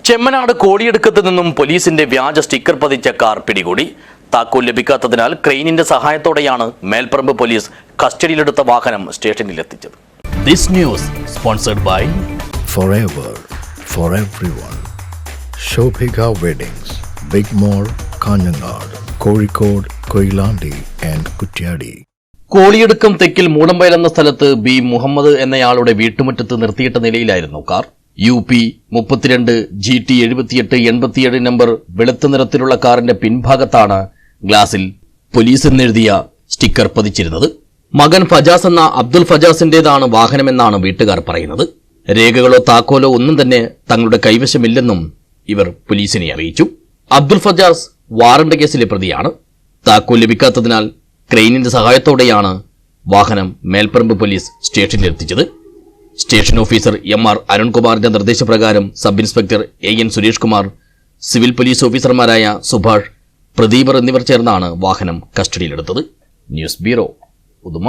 ചെമ്മനാട് കോടിയെടുക്കത്ത് നിന്നും പോലീസിന്റെ വ്യാജ സ്റ്റിക്കർ പതിച്ച കാർ പിടികൂടി. താക്കോൽ ലഭിക്കാത്തതിനാൽ ക്രെയിനിന്റെ സഹായത്തോടെയാണ് മേൽപ്പറമ്പ് പോലീസ് കസ്റ്റഡിയിലെടുത്ത വാഹനം സ്റ്റേഷനിലെത്തിച്ചത്. This news sponsored by Forever for everyone. Shobhika Weddings, Big Mall, Kanyanad, Kozhikode, Koilandi and Kutyadi. Koliyadukkam തെക്കിൽ മൂടമ്പയൽ എന്ന സ്ഥലത്ത് ബി മുഹമ്മദ് എന്നയാളുടെ വീട്ടുമുറ്റത്ത് നിർത്തിയിട്ട നിലയിലായിരുന്നു കാർ. UP 32 GT 7887 നമ്പർ വെളുത്ത നിറത്തിലുള്ള കാറിന്റെ പിൻഭാഗത്താണ് ഗ്ലാസിൽ പോലീസ് എന്നെഴുതിയ സ്റ്റിക്കർ പതിച്ചിരുന്നത്. മകൻ ഫജാസ് എന്ന അബ്ദുൽ ഫജാസിന്റേതാണ് വാഹനമെന്നാണ് വീട്ടുകാർ പറയുന്നത്. രേഖകളോ താക്കോലോ ഒന്നും തന്നെ തങ്ങളുടെ കൈവശമില്ലെന്നും ഇവർ പോലീസിനെ അറിയിച്ചു. അബ്ദുൽ ഫജാസ് വാറണ്ട് കേസിലെ പ്രതിയാണ്. താക്കോൽ ലഭിക്കാത്തതിനാൽ ക്രെയിനിന്റെ സഹായത്തോടെയാണ് വാഹനം മേൽപ്പറമ്പ് പോലീസ് സ്റ്റേഷനിലെത്തിച്ചത്. സ്റ്റേഷൻ ഓഫീസർ MR അരുൺകുമാറിന്റെ നിർദ്ദേശപ്രകാരം sub inspector AN Suresh Kumar, civil police ഓഫീസർമാരായ സുഭാഷ്, പ്രദീപർ എന്നിവർ ചേർന്നാണ് വാഹനം കസ്റ്റഡിയിലെടുത്തത്. News bureau, Uduma.